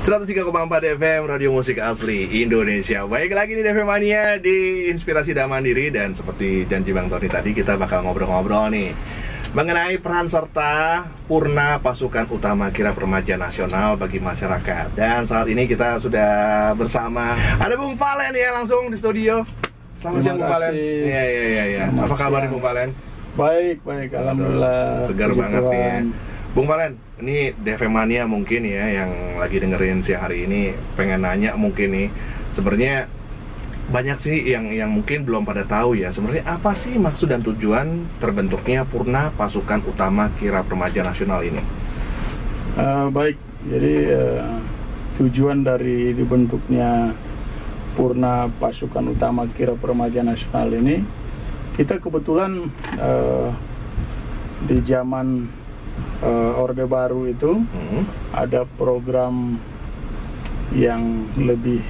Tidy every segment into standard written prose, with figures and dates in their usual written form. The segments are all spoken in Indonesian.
103,4 FM Radio Musik Asli Indonesia. Baik lagi di DV Mania di Inspirasi dan Mandiri. Dan seperti janji Bang Tony tadi, kita bakal ngobrol-ngobrol nih mengenai peran serta Purna Pasukan Utama Kirap Remaja Nasional bagi masyarakat. Dan saat ini kita sudah bersama, ada Bung Valen ya, langsung di studio. Selamat siang Bung Valen. Iya. Apa kabar Bung Valen? Baik, alhamdulillah. Segar banget nih ya. Bung Valen, ini DV Mania mungkin ya yang lagi dengerin siang hari ini pengen nanya mungkin nih, sebenarnya banyak sih yang mungkin belum pada tahu ya, sebenarnya apa sih maksud dan tujuan terbentuknya Purna Pasukan Utama Kirap Remaja Nasional ini? Baik, jadi tujuan dari dibentuknya Purna Pasukan Utama Kirap Remaja Nasional ini, kita kebetulan di zaman Orde Baru itu ada program yang lebih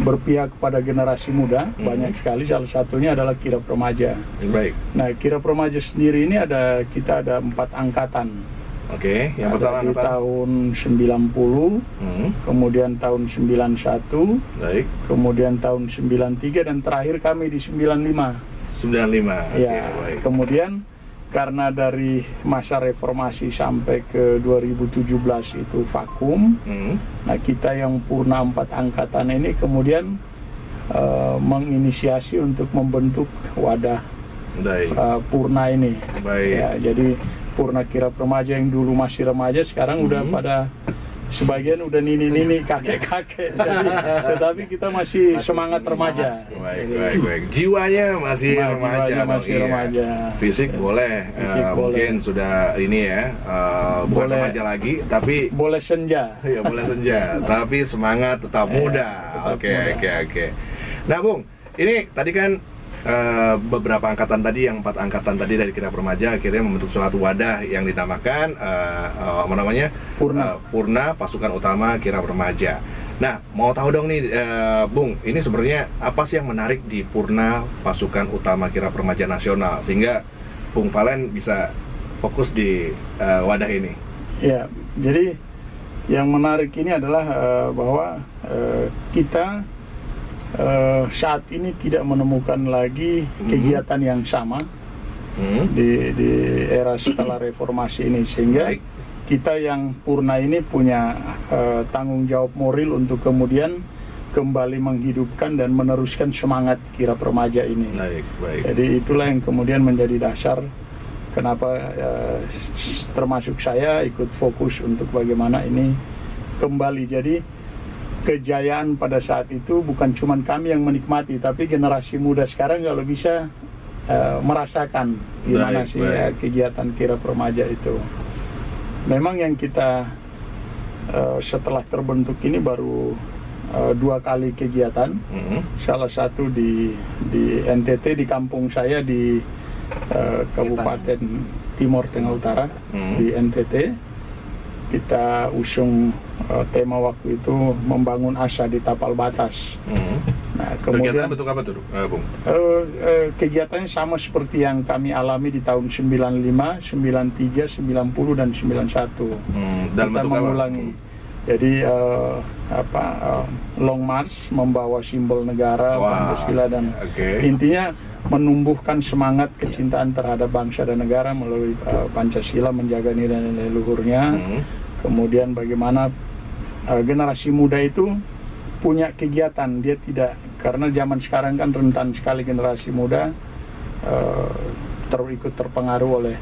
berpihak kepada generasi muda, banyak sekali. Salah satunya adalah Kirap Remaja. Baik. Nah, Kirap Remaja sendiri ini kita ada 4 angkatan. Oke, yang pertama di tahun 90, kemudian tahun 91, baik, kemudian tahun 93, dan terakhir kami di 95. 95. Ya, oke, baik. Kemudian karena dari masa reformasi sampai ke 2017 itu vakum, nah kita yang Purna 4 angkatan ini kemudian menginisiasi untuk membentuk wadah Purna ini. Baik. Ya, jadi Purna Kirap Remaja yang dulu masih remaja sekarang udah pada sebagian udah nini-nini, kakek-kakek. Tetapi kita masih semangat remaja. Baik. Jiwanya masih remaja. Fisik boleh. Mungkin sudah ini ya, bukan remaja lagi, tapi boleh senja. Ya, boleh senja. Tapi semangat tetap muda. Oke. Nah, Bung, ini tadi kan beberapa angkatan tadi, yang 4 angkatan tadi dari Kirap Remaja akhirnya membentuk suatu wadah yang dinamakan Purna Pasukan Utama Kirap Remaja. Nah, mau tahu dong nih Bung, ini sebenarnya apa sih yang menarik di Purna Pasukan Utama Kirap Remaja Nasional sehingga Bung Valen bisa fokus di wadah ini? Ya, jadi yang menarik ini adalah bahwa kita saat ini tidak menemukan lagi kegiatan yang sama di era setelah reformasi ini, sehingga kita yang Purna ini punya tanggung jawab moral untuk kemudian kembali menghidupkan dan meneruskan semangat Kirap Remaja ini. Baik. Jadi itulah yang kemudian menjadi dasar kenapa termasuk saya ikut fokus untuk bagaimana ini kembali. Jadi kejayaan pada saat itu bukan cuma kami yang menikmati, tapi generasi muda sekarang kalau bisa merasakan gimana kegiatan Kirap Remaja itu. Memang yang kita setelah terbentuk ini baru 2 kali kegiatan. Salah satu di NTT, di kampung saya di Kabupaten Timur Tengah Utara, di NTT. Kita usung tema waktu itu membangun asa di tapal batas. Nah, kemudian bentuk apa tuh, Bung? Kegiatannya sama seperti yang kami alami di tahun 95, 93, 90 dan 91. Kita mengulangi. Jadi long march membawa simbol negara, Pancasila, dan intinya menumbuhkan semangat kecintaan terhadap bangsa dan negara melalui Pancasila, menjaga nilai-nilai luhurnya. Kemudian bagaimana generasi muda itu punya kegiatan, dia tidak, karena zaman sekarang kan rentan sekali generasi muda ikut terpengaruh oleh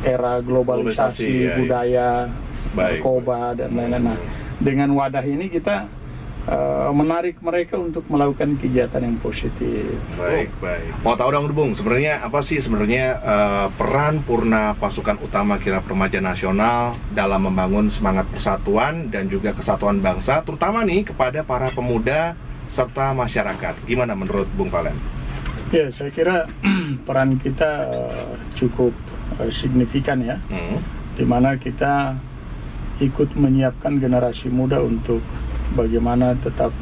era globalisasi budaya, narkoba dan lain-lain. Nah, dengan wadah ini kita menarik mereka untuk melakukan kegiatan yang positif. Baik. Mau tahu dong Bung, sebenarnya apa sih peran Purna Pasukan Utama Kirap Remaja Nasional dalam membangun semangat persatuan dan juga kesatuan bangsa, terutama nih kepada para pemuda serta masyarakat? Gimana menurut Bung Valen? Ya, saya kira peran kita cukup signifikan ya, di mana kita ikut menyiapkan generasi muda untuk bagaimana tetap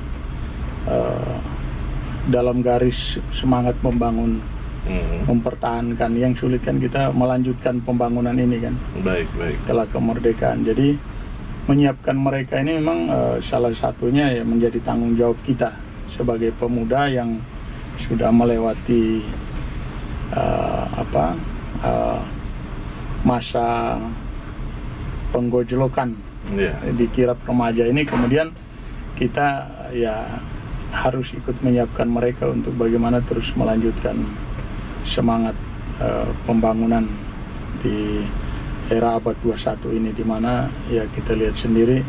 dalam garis semangat membangun, mempertahankan. Yang sulit kan kita melanjutkan pembangunan ini kan. Baik. Setelah kemerdekaan. Jadi menyiapkan mereka ini memang salah satunya ya menjadi tanggung jawab kita sebagai pemuda yang sudah melewati masa penggojlokan di kirap remaja ini. Kemudian kita ya harus ikut menyiapkan mereka untuk bagaimana terus melanjutkan semangat pembangunan di era abad 21 ini, di mana ya kita lihat sendiri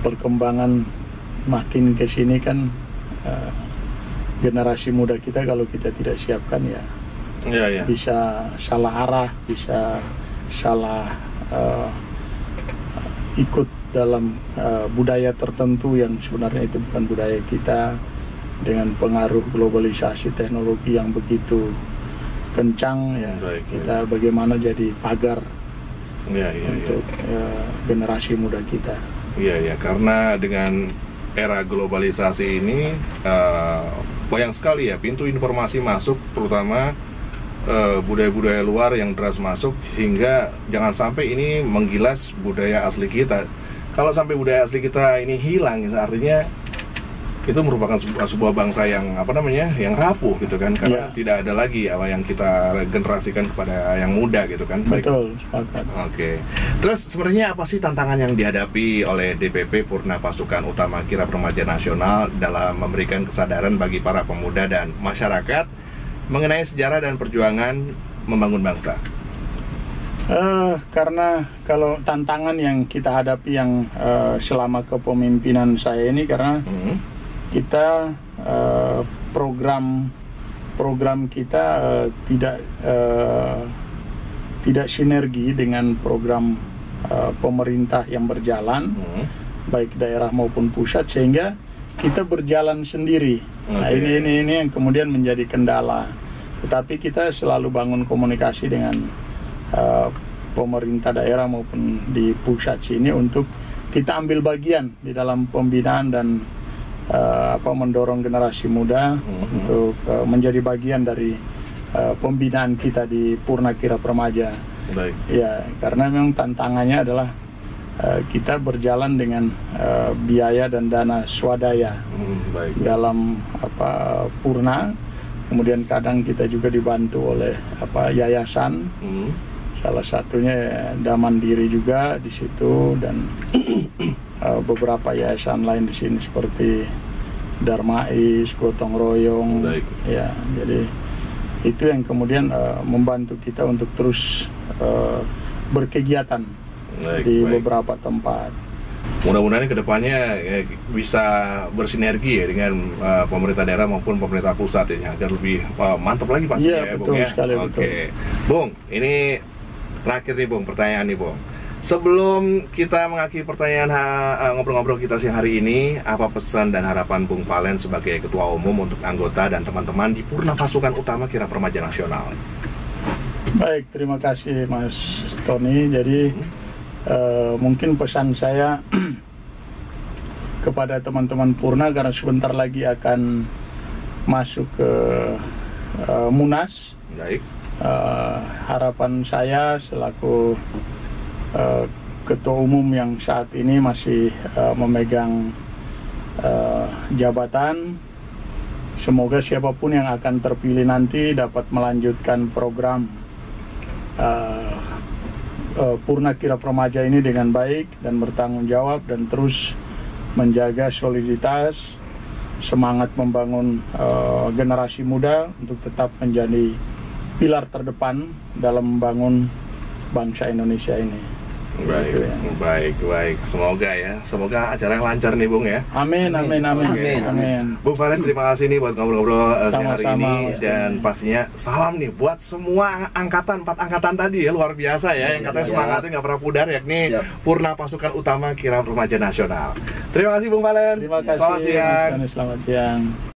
perkembangan makin ke sini kan, generasi muda kita kalau kita tidak siapkan ya bisa salah arah, bisa salah ikut dalam budaya tertentu yang sebenarnya itu bukan budaya kita, dengan pengaruh globalisasi teknologi yang begitu kencang ya. Kita bagaimana jadi pagar untuk generasi muda kita. Iya, karena dengan era globalisasi ini banyak sekali ya pintu informasi masuk, terutama budaya-budaya luar yang deras masuk, sehingga jangan sampai ini menggilas budaya asli kita. Kalau sampai budaya asli kita ini hilang, artinya itu merupakan sebuah bangsa yang yang rapuh gitu kan, karena tidak ada lagi apa yang kita generasikan kepada yang muda gitu kan. Betul, sepakat. Oke. Terus sebenarnya apa sih tantangan yang dihadapi oleh DPP Purna Pasukan Utama Kirap Remaja Nasional dalam memberikan kesadaran bagi para pemuda dan masyarakat mengenai sejarah dan perjuangan membangun bangsa? Karena kalau tantangan yang kita hadapi yang selama kepemimpinan saya ini, karena kita program kita tidak sinergi dengan program pemerintah yang berjalan, baik daerah maupun pusat, sehingga kita berjalan sendiri. Nah, ini yang kemudian menjadi kendala. Tetapi kita selalu bangun komunikasi dengan pemerintah daerah maupun di pusat sini untuk kita ambil bagian di dalam pembinaan dan mendorong generasi muda untuk menjadi bagian dari pembinaan kita di Purna Kirap Remaja. Baik. Ya, karena memang tantangannya adalah kita berjalan dengan biaya dan dana swadaya dalam Purna. Kemudian kadang kita juga dibantu oleh yayasan. Salah satunya Damandiri juga di situ, dan beberapa yayasan lain di sini seperti Darmais, Gotong Royong. Ya, jadi itu yang kemudian membantu kita untuk terus berkegiatan di beberapa tempat. Mudah-mudahan kedepannya bisa bersinergi ya dengan pemerintah daerah maupun pemerintah pusat ya, agar lebih mantap lagi pastinya ya, Bung ya. Sekali, Oke, Bung, ini terakhir nih Bung, pertanyaan nih Bung. Sebelum kita mengakhiri pertanyaan ngobrol-ngobrol kita siang hari ini, apa pesan dan harapan Bung Valen sebagai Ketua Umum untuk anggota dan teman-teman di Purna Pasukan Utama Kirap Remaja Nasional? Baik, terima kasih Mas Tony. Jadi mungkin pesan saya kepada teman-teman Purna, karena sebentar lagi akan masuk ke Munas. Baik. Harapan saya selaku Ketua Umum yang saat ini masih memegang jabatan, semoga siapapun yang akan terpilih nanti dapat melanjutkan program Purna Kirap Remaja ini dengan baik dan bertanggung jawab, dan terus menjaga soliditas, semangat membangun generasi muda untuk tetap menjadi pilar terdepan dalam membangun bangsa Indonesia ini. Baik. Semoga acara yang lancar nih Bung ya. Amin. Bung Valen, terima kasih nih buat ngobrol-ngobrol siang hari ini, dan pastinya salam nih buat semua angkatan, 4 angkatan tadi ya, luar biasa ya, yang katanya semangatnya nggak pernah pudar, yakni Purna Pasukan Utama Kirap Remaja Nasional. Terima kasih Bung Valen. Terima kasih. Selamat siang. Selamat siang.